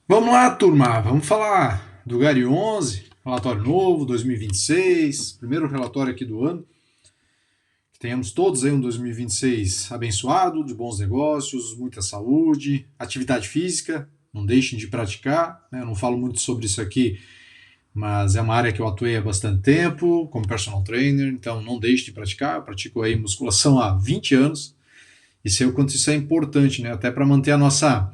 Vamos lá, turma. Vamos falar do Gary 11, relatório novo, 2026, primeiro relatório aqui do ano. Que tenhamos todos aí um 2026 abençoado, de bons negócios, muita saúde, atividade física, não deixem de praticar. Né? Eu não falo muito sobre isso aqui, mas é uma área que eu atuei há bastante tempo como personal trainer, então não deixe de praticar. Eu pratico aí musculação há 20 anos e sei o quanto isso é importante, né? Até para manter a nossa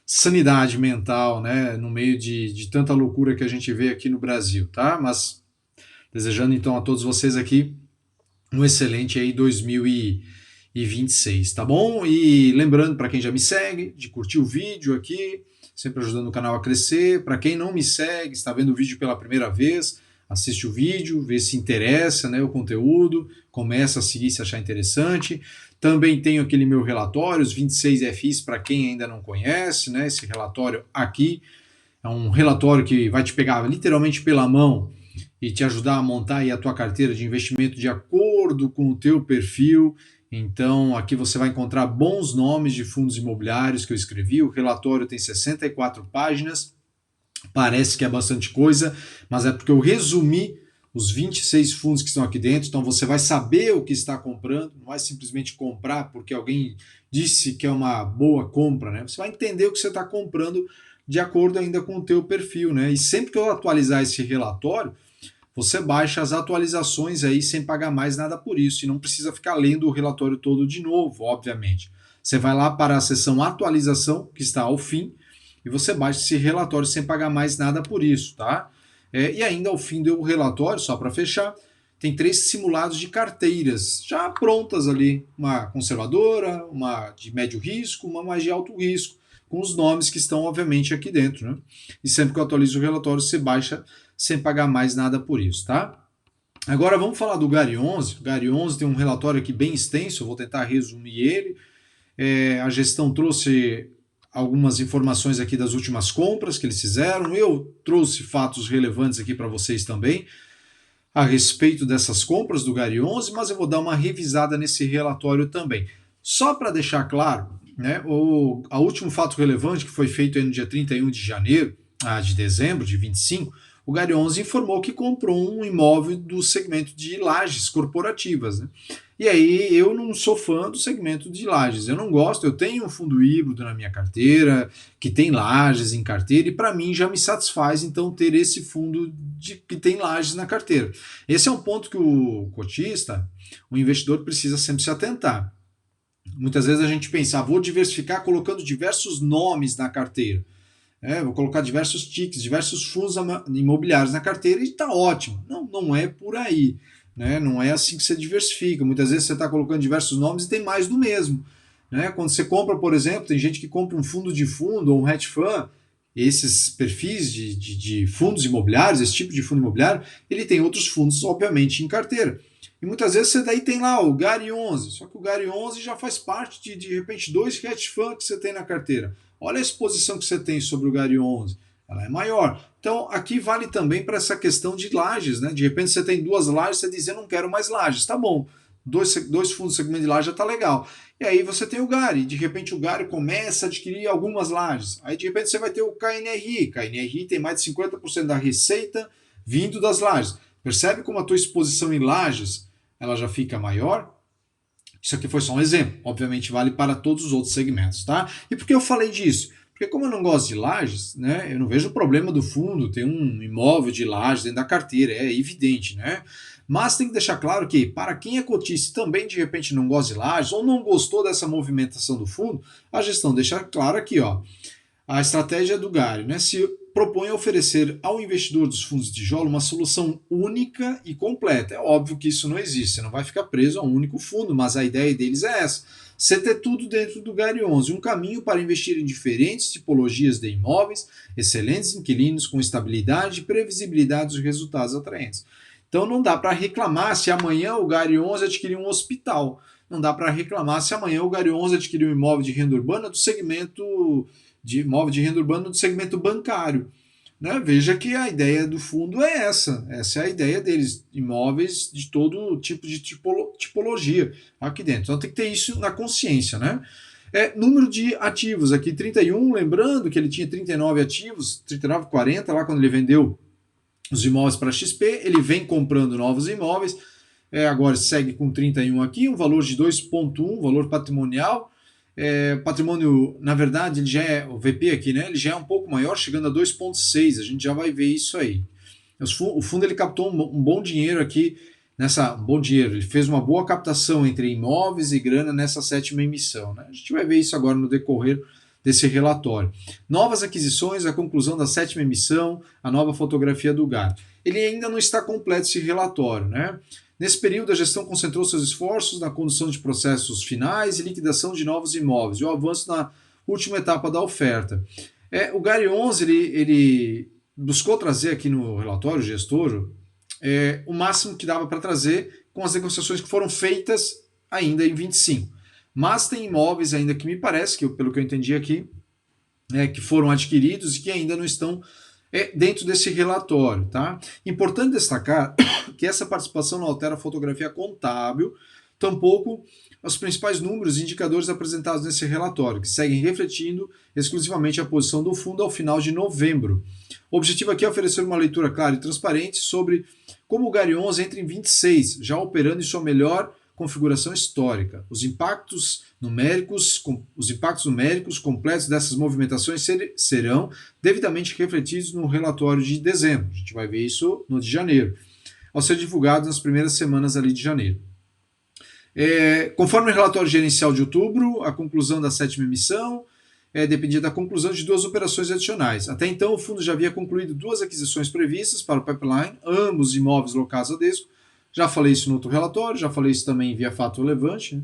sanidade mental, né, no meio de tanta loucura que a gente vê aqui no Brasil, tá? Mas desejando então a todos vocês aqui um excelente aí 2026, tá bom? E lembrando para quem já me segue de curtir o vídeo aqui, sempre ajudando o canal a crescer. Para quem não me segue, está vendo o vídeo pela primeira vez, assiste o vídeo, vê se interessa, né, o conteúdo, começa a seguir se achar interessante. Também tenho aquele meu relatório, os 26 FIs, para quem ainda não conhece, né? Esse relatório aqui é um relatório que vai te pegar literalmente pela mão e te ajudar a montar aí a tua carteira de investimento de acordo com o teu perfil. Então, aqui você vai encontrar bons nomes de fundos imobiliários que eu escrevi. O relatório tem 64 páginas, parece que é bastante coisa, mas é porque eu resumi os 26 fundos que estão aqui dentro, então você vai saber o que está comprando, não vai simplesmente comprar porque alguém disse que é uma boa compra, né? Você vai entender o que você está comprando de acordo ainda com o teu perfil, né? E sempre que eu atualizar esse relatório, você baixa as atualizações aí sem pagar mais nada por isso e não precisa ficar lendo o relatório todo de novo, obviamente. Você vai lá para a seção atualização, que está ao fim, e você baixa esse relatório sem pagar mais nada por isso, tá? E ainda ao fim do relatório, só para fechar, tem 3 simulados de carteiras já prontas ali, uma conservadora, uma de médio risco, uma mais de alto risco, com os nomes que estão obviamente aqui dentro, né? E sempre que eu atualizo o relatório, você baixa sem pagar mais nada por isso, tá? Agora vamos falar do Gary 11. O Gary 11 tem um relatório aqui bem extenso, eu vou tentar resumir ele. A gestão trouxe algumas informações aqui das últimas compras que eles fizeram. Eu trouxe fatos relevantes aqui para vocês também a respeito dessas compras do Gary 11, mas eu vou dar uma revisada nesse relatório também. Só para deixar claro, né, o último fato relevante que foi feito no dia 31 de janeiro, de dezembro de 25, o Gary 11 informou que comprou um imóvel do segmento de lajes corporativas. Né? E aí eu não sou fã do segmento de lajes, eu não gosto, eu tenho um fundo híbrido na minha carteira, que tem lajes em carteira, e para mim já me satisfaz então ter esse fundo que tem lajes na carteira. Esse é um ponto que o cotista, o investidor precisa sempre se atentar. Muitas vezes a gente pensa, vou diversificar colocando diversos nomes na carteira. Vou colocar diversos tickets, diversos fundos imobiliários na carteira e está ótimo. Não, não é por aí. Né? Não é assim que você diversifica. Muitas vezes você está colocando diversos nomes e tem mais do mesmo. Né? Quando você compra, por exemplo, tem gente que compra um fundo de fundo ou um hedge fund, esses perfis de fundos imobiliários, esse tipo de fundo imobiliário, ele tem outros fundos, obviamente, em carteira. E muitas vezes você daí tem lá o Gary 11, só que o Gary 11 já faz parte de repente, 2 hedge funds que você tem na carteira. Olha a exposição que você tem sobre o Gary 11, ela é maior. Então, aqui vale também para essa questão de lajes, né? De repente você tem 2 lajes, você diz, eu não quero mais lajes, tá bom. Dois fundos de segmento de laje já tá legal. E aí você tem o Gary, de repente o Gary começa a adquirir algumas lajes. Aí de repente você vai ter o KNRI. KNRI tem mais de 50% da receita vindo das lajes. Percebe como a tua exposição em lajes ela já fica maior? Isso aqui foi só um exemplo. Obviamente vale para todos os outros segmentos, tá? E por que eu falei disso? Porque como eu não gosto de lajes, né, eu não vejo o problema do fundo ter um imóvel de lajes dentro da carteira, é evidente, né? Mas tem que deixar claro que para quem é cotista e também de repente não gosta de lajes ou não gostou dessa movimentação do fundo, a gestão deixa claro aqui, ó, a estratégia do Gary, né, se propõe a oferecer ao investidor dos fundos de tijolo uma solução única e completa. É óbvio que isso não existe, você não vai ficar preso a um único fundo, mas a ideia deles é essa. Você ter tudo dentro do Gary 11, um caminho para investir em diferentes tipologias de imóveis, excelentes inquilinos com estabilidade e previsibilidade dos resultados atraentes. Então não dá para reclamar se amanhã o Gary 11 adquirir um hospital. Não dá para reclamar se amanhã o Gary 11 adquirir um imóvel de renda urbana do segmento de imóvel de renda urbana do segmento bancário. Né? Veja que a ideia do fundo é essa é a ideia deles, imóveis de todo tipo de tipologia aqui dentro. Então tem que ter isso na consciência. Né? Número de ativos aqui, 31, lembrando que ele tinha 39 ativos, 39, 40, lá quando ele vendeu os imóveis para XP, ele vem comprando novos imóveis, agora segue com 31 aqui, um valor de 2,1, valor patrimonial. Patrimônio, na verdade, ele já é, o VP aqui, né? Ele já é um pouco maior, chegando a 2,6, a gente já vai ver isso aí. O fundo ele captou um bom dinheiro aqui, bom dinheiro, ele fez uma boa captação entre imóveis e grana nessa sétima emissão, né? A gente vai ver isso agora no decorrer desse relatório. Novas aquisições, a conclusão da sétima emissão, a nova fotografia do GAR. Ele ainda não está completo esse relatório, né? Nesse período, a gestão concentrou seus esforços na condução de processos finais e liquidação de novos imóveis e o avanço na última etapa da oferta. O GAR 11 ele buscou trazer aqui no relatório, o gestor, o máximo que dava para trazer com as negociações que foram feitas ainda em 25. Mas tem imóveis ainda que me parece, pelo que eu entendi aqui, que foram adquiridos e que ainda não estão dentro desse relatório. Tá? Importante destacar que essa participação não altera a fotografia contábil, tampouco os principais números e indicadores apresentados nesse relatório, que seguem refletindo exclusivamente a posição do fundo ao final de novembro. O objetivo aqui é oferecer uma leitura clara e transparente sobre como o GAR 11 entra em 26, já operando em sua melhor configuração histórica. Os impactos numéricos completos dessas movimentações serão devidamente refletidos no relatório de dezembro. A gente vai ver isso no de janeiro, ao ser divulgado nas primeiras semanas ali de janeiro. Conforme o relatório gerencial de outubro, a conclusão da sétima emissão dependia da conclusão de 2 operações adicionais. Até então, o fundo já havia concluído 2 aquisições previstas para o pipeline, ambos imóveis locados a Desco. Já falei isso no outro relatório, já falei isso também via fato relevante.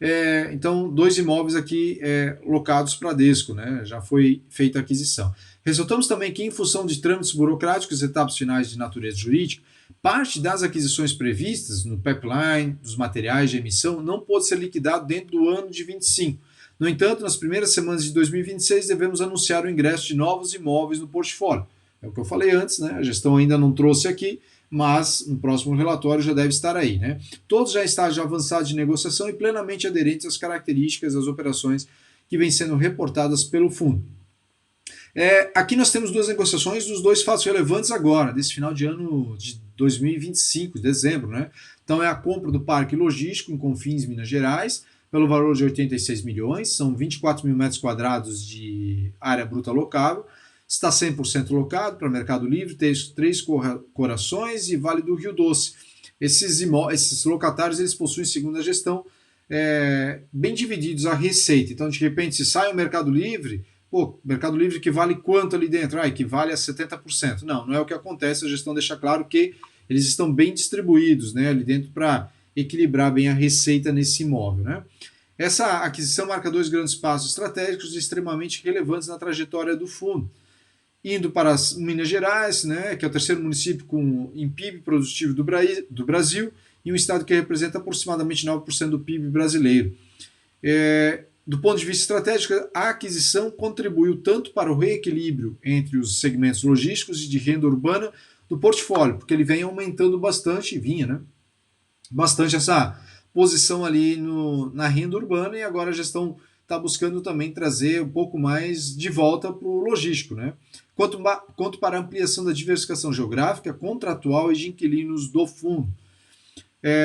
Né? Então, 2 imóveis aqui locados para a Desco, né? Já foi feita a aquisição. Ressaltamos também que, em função de trâmites burocráticos e etapas finais de natureza jurídica, parte das aquisições previstas no pipeline, dos materiais de emissão, não pôde ser liquidado dentro do ano de 25. No entanto, nas primeiras semanas de 2026, devemos anunciar o ingresso de novos imóveis no portfólio. É o que eu falei antes, né? A gestão ainda não trouxe aqui, mas no próximo relatório já deve estar aí. Né? Todos já estágios avançados de negociação e plenamente aderentes às características das operações que vêm sendo reportadas pelo fundo. Aqui nós temos 2 negociações dos 2 fatos relevantes agora, desse final de ano de 2025, dezembro. Né? Então é a compra do Parque Logístico em Confins, Minas Gerais, pelo valor de 86 milhões, são 24 mil metros quadrados de área bruta locável, está 100% locado para Mercado Livre, Três Corações e Vale do Rio Doce. Esses locatários eles possuem, segundo a gestão, bem divididos a receita. Então, de repente, se sai o Mercado Livre, Mercado Livre equivale quanto ali dentro? Equivale a 70%. Não é o que acontece, a gestão deixa claro que eles estão bem distribuídos, né, ali dentro para equilibrar bem a receita nesse imóvel. Né? Essa aquisição marca 2 grandes passos estratégicos extremamente relevantes na trajetória do fundo. Indo para Minas Gerais, né, que é o terceiro município em PIB produtivo do Brasil, e um estado que representa aproximadamente 9% do PIB brasileiro. Do ponto de vista estratégico, a aquisição contribuiu tanto para o reequilíbrio entre os segmentos logísticos e de renda urbana do portfólio, porque ele vem aumentando bastante, bastante essa posição ali na renda urbana, e agora a gestão está buscando também trazer um pouco mais de volta para o logístico. Né? Quanto para a ampliação da diversificação geográfica, contratual e de inquilinos do fundo.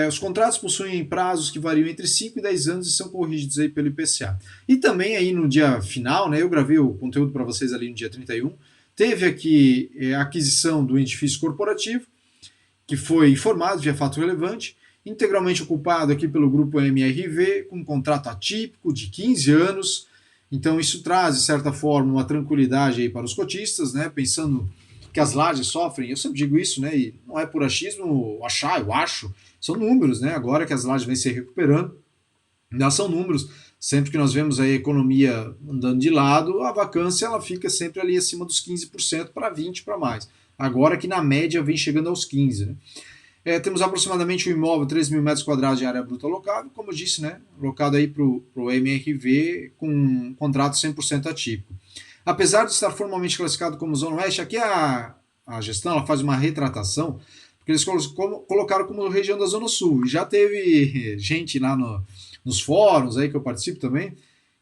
Os contratos possuem prazos que variam entre 5 e 10 anos e são corrigidos aí pelo IPCA. E também aí no dia final, né, eu gravei o conteúdo para vocês ali no dia 31, teve aqui a aquisição do edifício corporativo, que foi informado via fato relevante, integralmente ocupado aqui pelo grupo MRV, com um contrato atípico de 15 anos. Então isso traz, de certa forma, uma tranquilidade aí para os cotistas, né, pensando que as lajes sofrem, eu sempre digo isso, né, e não é por achismo eu acho, são números, né, agora que as lajes vêm se recuperando, ainda são números, sempre que nós vemos a economia andando de lado, a vacância ela fica sempre ali acima dos 15% para 20% para mais, agora que na média vem chegando aos 15%. Né. Temos aproximadamente um imóvel, 3 mil metros quadrados de área bruta locável, como eu disse, né, locado aí para o MRV com um contrato 100% atípico. Apesar de estar formalmente classificado como Zona Oeste, aqui a gestão ela faz uma retratação, porque eles colocaram como região da Zona Sul. E já teve gente lá nos fóruns aí que eu participo também,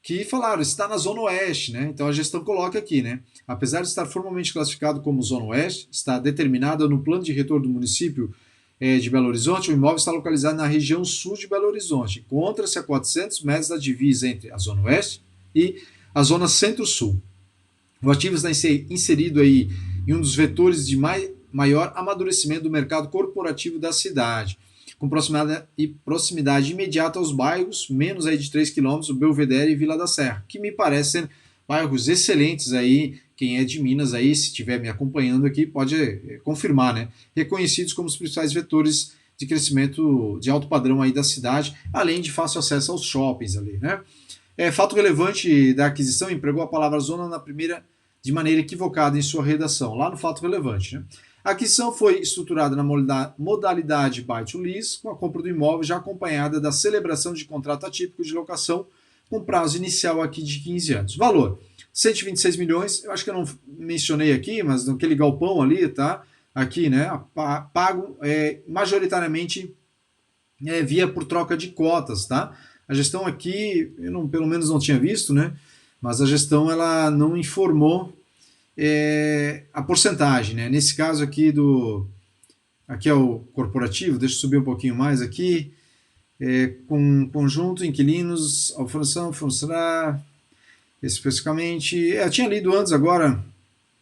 que falaram, está na Zona Oeste, né? Então a gestão coloca aqui, né? Apesar de estar formalmente classificado como Zona Oeste, está determinada no plano de retorno do município de Belo Horizonte, o imóvel está localizado na região sul de Belo Horizonte. Encontra-se a 400 metros da divisa entre a Zona Oeste e a Zona Centro-Sul. O ativo está inserido aí em um dos vetores de maior amadurecimento do mercado corporativo da cidade, com proximidade imediata aos bairros, menos aí de 3 quilômetros, Belvedere e Vila da Serra, que me parecem bairros excelentes aí. Quem é de Minas aí, se estiver me acompanhando aqui, pode confirmar, né? Reconhecidos como os principais vetores de crescimento de alto padrão aí da cidade, além de fácil acesso aos shoppings ali, né? Fato relevante da aquisição, empregou a palavra zona na primeira de maneira equivocada em sua redação, lá no fato relevante, né? A aquisição foi estruturada na modalidade buy to lease, com a compra do imóvel já acompanhada da celebração de contrato atípico de locação, com prazo inicial aqui de 15 anos. Valor, 126 milhões, eu acho que eu não mencionei aqui, mas naquele galpão ali, tá? Aqui, né? Pago majoritariamente via por troca de cotas, tá? A gestão aqui, eu não, pelo menos não tinha visto, né? Mas a gestão ela não informou a porcentagem, né? Nesse caso aqui aqui é o corporativo, deixa eu subir um pouquinho mais aqui, com conjunto, inquilinos, alfanação, funcionar especificamente, eu tinha lido antes agora,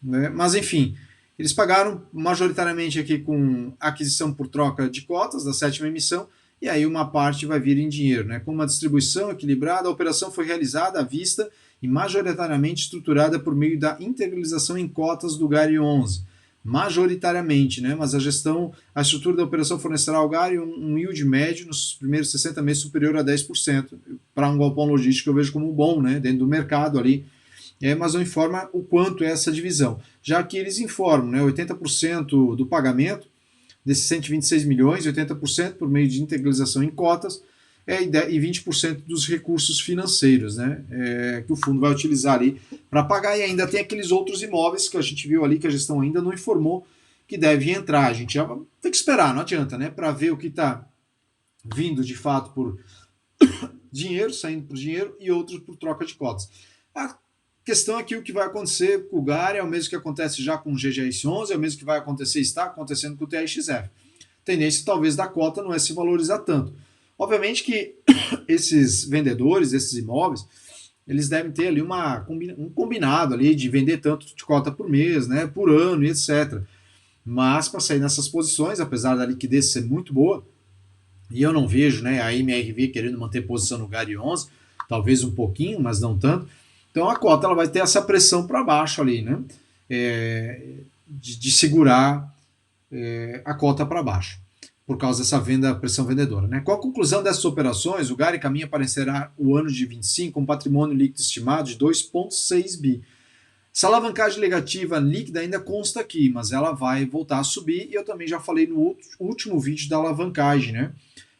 né? Mas enfim, eles pagaram majoritariamente aqui com aquisição por troca de cotas da sétima emissão, e aí uma parte vai vir em dinheiro, né? Com uma distribuição equilibrada, a operação foi realizada à vista e majoritariamente estruturada por meio da integralização em cotas do GARI 11. Majoritariamente, né? Mas a estrutura da operação fornecerá ao GARI um yield médio nos primeiros 60 meses superior a 10%. Para um galpão logístico eu vejo como bom, né? Dentro do mercado ali. Mas não informa o quanto é essa divisão. Já que eles informam, né? 80% do pagamento desses 126 milhões, 80% por meio de integralização em cotas, e 20% dos recursos financeiros, né, que o fundo vai utilizar ali para pagar, e ainda tem aqueles outros imóveis que a gente viu ali que a gestão ainda não informou que devem entrar. A gente já tem que esperar, não adianta, né, para ver o que está vindo de fato por dinheiro, saindo por dinheiro, e outros por troca de cotas. A questão aqui, o que vai acontecer com o GARI é o mesmo que acontece já com o GGS11, é o mesmo que vai acontecer, está acontecendo com o TRXF. Tendência talvez da cota não é se valorizar tanto. Obviamente que esses vendedores, esses imóveis, eles devem ter ali um combinado ali de vender tanto de cota por mês, né, por ano e etc. Mas para sair nessas posições, apesar da liquidez ser muito boa, e eu não vejo, né, a MRV querendo manter posição no GARI 11, talvez um pouquinho, mas não tanto. Então a cota ela vai ter essa pressão para baixo ali, né, de segurar a cota para baixo, por causa dessa pressão vendedora, né? Com a conclusão dessas operações, o GARI caminha para encerrar o ano de 25 com um patrimônio líquido estimado de 2,6 bi. Essa alavancagem negativa líquida ainda consta aqui, mas ela vai voltar a subir, e eu também já falei no último vídeo da alavancagem, né?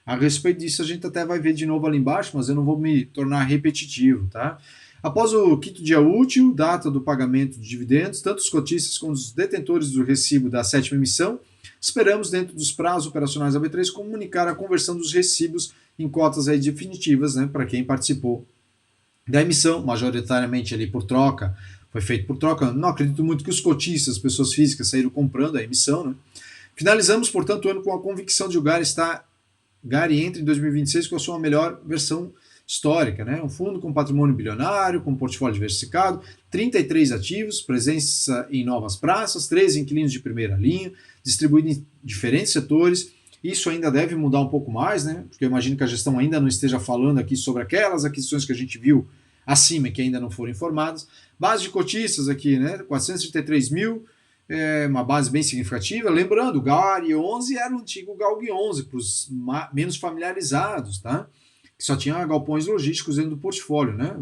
A respeito disso a gente até vai ver de novo ali embaixo, mas eu não vou me tornar repetitivo, tá? Após o quinto dia útil, data do pagamento de dividendos, tanto os cotistas como os detentores do recibo da sétima emissão, esperamos, dentro dos prazos operacionais da B3, comunicar a conversão dos recibos em cotas aí definitivas, né, para quem participou da emissão, majoritariamente ali por troca, foi feito por troca. Não acredito muito que os cotistas, pessoas físicas, saíram comprando a emissão, né? Finalizamos, portanto, o ano com a convicção de o GARI entra em 2026 com a sua melhor versão histórica, né? Um fundo com patrimônio bilionário, com portfólio diversificado, 33 ativos, presença em novas praças, 13 inquilinos de primeira linha, distribuído em diferentes setores. Isso ainda deve mudar um pouco mais, né? Porque eu imagino que a gestão ainda não esteja falando aqui sobre aquelas aquisições que a gente viu acima que ainda não foram informadas. Base de cotistas aqui, né? 433 mil, uma base bem significativa. Lembrando, o GARI 11 era o antigo GALG 11, para os menos familiarizados, tá? Que só tinha galpões logísticos dentro do portfólio, né?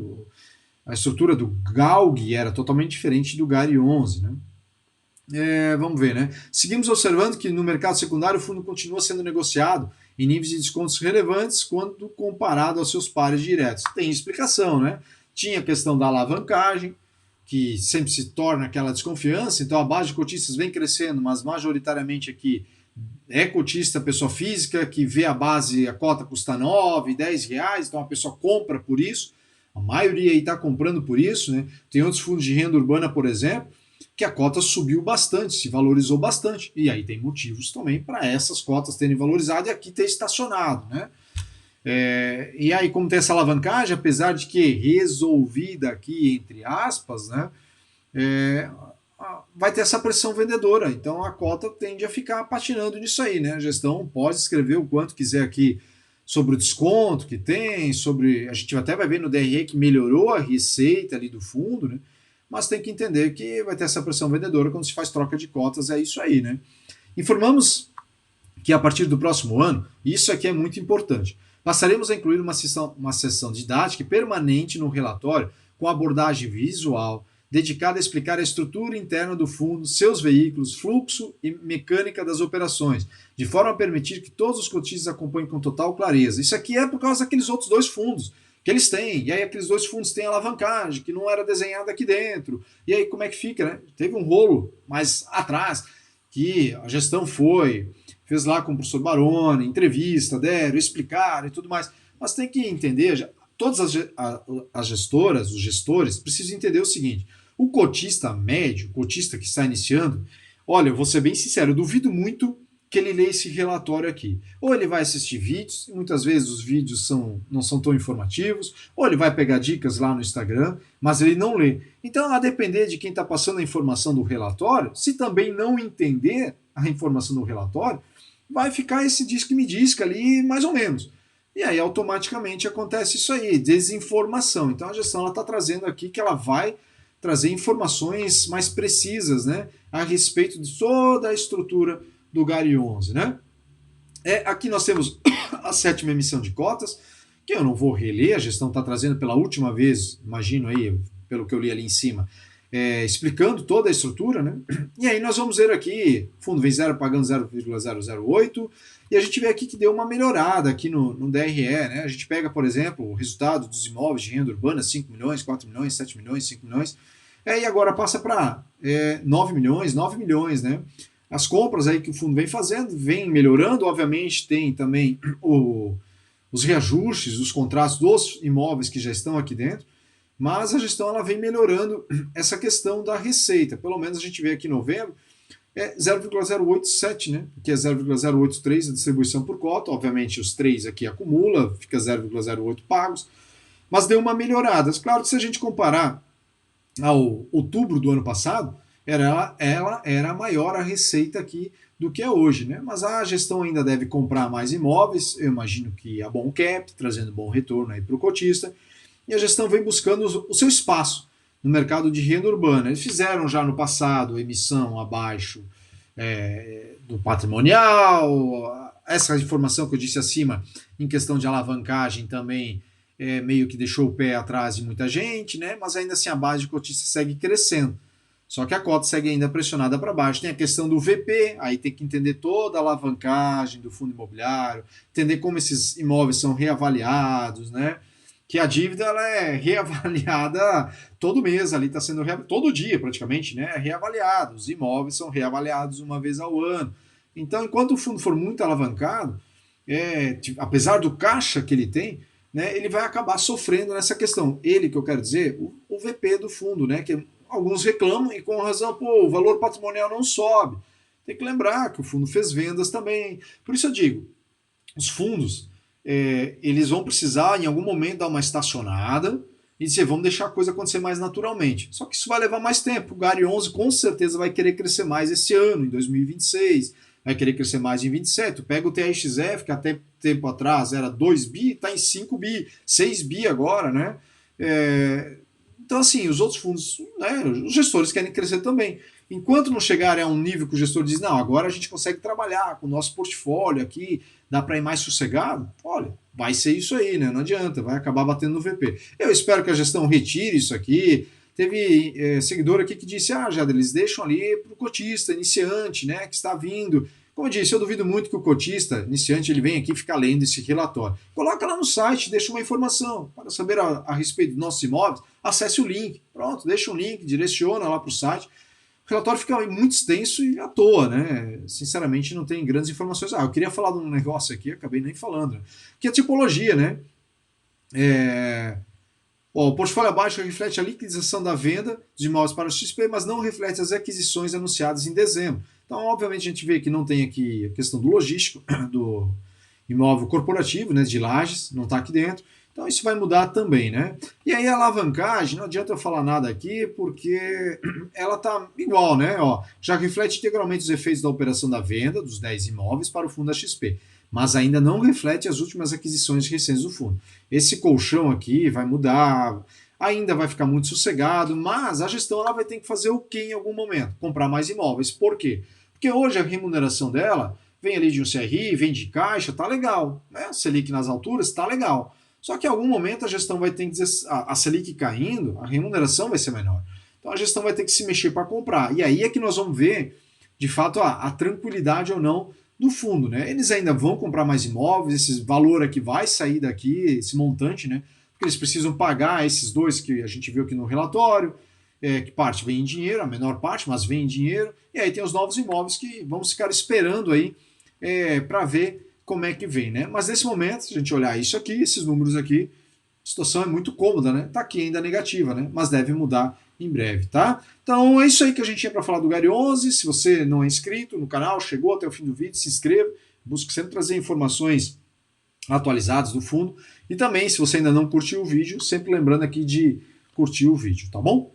A estrutura do GALG era totalmente diferente do GARI 11, né? Vamos ver, né? Seguimos observando que no mercado secundário o fundo continua sendo negociado em níveis de descontos relevantes quando comparado aos seus pares diretos. Tem explicação, né? Tinha a questão da alavancagem, que sempre se torna aquela desconfiança, então a base de cotistas vem crescendo, mas majoritariamente aqui é cotista, pessoa física, que vê a cota custa 9, 10 reais, então a pessoa compra por isso, A maioria aí está comprando por isso, né? Tem outros fundos de renda urbana, por exemplo, que a cota subiu bastante, se valorizou bastante. E aí tem motivos também para essas cotas terem valorizado e aqui ter estacionado, né? E aí, como tem essa alavancagem, apesar de que resolvida aqui, entre aspas, né? Vai ter essa pressão vendedora. Então a cota tende a ficar patinando nisso aí, né? A gestão pode escrever o quanto quiser aqui sobre o desconto que tem, sobre. A gente até vai ver no DRE que melhorou a receita ali do fundo, né? Mas tem que entender que vai ter essa pressão vendedora quando se faz troca de cotas, é isso aí, né? Informamos que a partir do próximo ano, isso aqui é muito importante, passaremos a incluir uma sessão didática permanente no relatório com abordagem visual, dedicada a explicar a estrutura interna do fundo, seus veículos, fluxo e mecânica das operações, de forma a permitir que todos os cotistas acompanhem com total clareza. Isso aqui é por causa daqueles outros dois fundos que eles têm, e aí aqueles dois fundos têm alavancagem, que não era desenhada aqui dentro, e aí como é que fica, né? Teve um rolo mais atrás, que a gestão fez lá com o professor Baroni, entrevista, deram, explicaram e tudo mais, mas tem que entender, todas as gestoras, os gestores, precisam entender o seguinte, o cotista médio, o cotista que está iniciando, olha, eu vou ser bem sincero, eu duvido muito que ele lê esse relatório aqui. Ou ele vai assistir vídeos, e muitas vezes os vídeos não são tão informativos, ou ele vai pegar dicas lá no Instagram, mas ele não lê. Então, a depender de quem está passando a informação do relatório, se também não entender a informação do relatório, vai ficar esse diz que me diz ali mais ou menos. E aí automaticamente acontece isso aí, desinformação. Então a gestão está trazendo aqui que ela vai trazer informações mais precisas, né, a respeito de toda a estrutura do GARI 11, né? Aqui nós temos a 7ª emissão de cotas, que eu não vou reler, a gestão está trazendo pela última vez, imagino aí, pelo que eu li ali em cima, explicando toda a estrutura, né? E aí nós vamos ver aqui, fundo vem zero pagando 0,008, e a gente vê aqui que deu uma melhorada aqui no DRE, né? A gente pega, por exemplo, o resultado dos imóveis de renda urbana, 5 milhões, 4 milhões, 7 milhões, 5 milhões, e agora passa para 9 milhões, né? As compras aí que o fundo vem fazendo, vem melhorando, obviamente tem também os reajustes, os contratos dos imóveis que já estão aqui dentro, mas a gestão ela vem melhorando essa questão da receita. Pelo menos a gente vê aqui em novembro, 0,087, né? Que é 0,083 a distribuição por cota. Obviamente os 3 aqui acumula, fica 0,08 pagos, mas deu uma melhorada. Claro que se a gente comparar ao outubro do ano passado, ela era maior a receita aqui do que é hoje, né? Mas a gestão ainda deve comprar mais imóveis, eu imagino que a bom cap, trazendo bom retorno aí para o cotista, e a gestão vem buscando o seu espaço no mercado de renda urbana. Eles fizeram já no passado emissão abaixo do patrimonial, essa informação que eu disse acima em questão de alavancagem também meio que deixou o pé atrás de muita gente, né? Mas ainda assim a base de cotista segue crescendo. Só que a cota segue ainda pressionada para baixo. Tem a questão do VP, aí tem que entender toda a alavancagem do fundo imobiliário, entender como esses imóveis são reavaliados, né? Que a dívida ela é reavaliada todo mês, ali está sendo todo dia praticamente, né? É reavaliado. Os imóveis são reavaliados uma vez ao ano. Então, enquanto o fundo for muito alavancado, apesar do caixa que ele tem, né, ele vai acabar sofrendo nessa questão. Ele, que eu quero dizer, o VP do fundo, né? Que alguns reclamam e com razão, o valor patrimonial não sobe. Tem que lembrar que o fundo fez vendas também. Por isso eu digo, os fundos, eles vão precisar em algum momento dar uma estacionada e dizer, vamos deixar a coisa acontecer mais naturalmente. Só que isso vai levar mais tempo. O GARI 11 com certeza vai querer crescer mais esse ano, em 2026, vai querer crescer mais em 27. Pega o TRXF, que até tempo atrás era 2 bi, está em 5 bi, 6 bi agora, né? Então, assim, os outros fundos, né, os gestores querem crescer também. Enquanto não chegarem a um nível que o gestor diz, não, agora a gente consegue trabalhar com o nosso portfólio aqui, dá para ir mais sossegado, olha, vai ser isso aí, né? Não adianta, vai acabar batendo no VP. Eu espero que a gestão retire isso aqui. Teve seguidor aqui que disse, Jada, eles deixam ali para o cotista iniciante, né, que está vindo. Como eu disse, eu duvido muito que o cotista iniciante ele venha aqui ficar lendo esse relatório. Coloca lá no site, deixa uma informação. Para saber a respeito dos nossos imóveis, acesse o link. Pronto, deixa um link, direciona lá para o site. O relatório fica muito extenso e à toa, né? Sinceramente, não tem grandes informações. Eu queria falar de um negócio aqui, acabei nem falando. Né? Que é a tipologia, né? Ó, o portfólio abaixo reflete a liquidação da venda dos imóveis para o XP, mas não reflete as aquisições anunciadas em dezembro. Então, obviamente, a gente vê que não tem aqui a questão do logístico, do imóvel corporativo, né, de lajes, não está aqui dentro. Então, isso vai mudar também, né? E aí, a alavancagem, não adianta eu falar nada aqui, porque ela está igual, né? Ó, já reflete integralmente os efeitos da operação da venda dos 10 imóveis para o fundo da XP, mas ainda não reflete as últimas aquisições recentes do fundo. Esse colchão aqui vai mudar, ainda vai ficar muito sossegado, mas a gestão ela vai ter que fazer o que em algum momento? Comprar mais imóveis. Por quê? Porque hoje a remuneração dela vem ali de um CRI, vem de caixa, tá legal. Né? Selic nas alturas, tá legal. Só que em algum momento a gestão vai ter que dizer, a Selic caindo, a remuneração vai ser menor. Então a gestão vai ter que se mexer para comprar. E aí é que nós vamos ver, de fato, a tranquilidade ou não do fundo, né? Eles ainda vão comprar mais imóveis, esse valor aqui vai sair daqui, esse montante, né? Porque eles precisam pagar esses dois que a gente viu aqui no relatório, que parte vem em dinheiro, a menor parte, mas vem em dinheiro, e aí tem os novos imóveis que vamos ficar esperando aí para ver como é que vem, né? Mas nesse momento, se a gente olhar isso aqui, esses números aqui, a situação é muito cômoda, né? Tá aqui ainda negativa, né? Mas deve mudar em breve, tá? Então é isso aí que a gente tinha para falar do Gary 11. Se você não é inscrito no canal, chegou até o fim do vídeo, se inscreva. Busco sempre trazer informações atualizadas do fundo. E também, se você ainda não curtiu o vídeo, sempre lembrando aqui de curtir o vídeo, tá bom?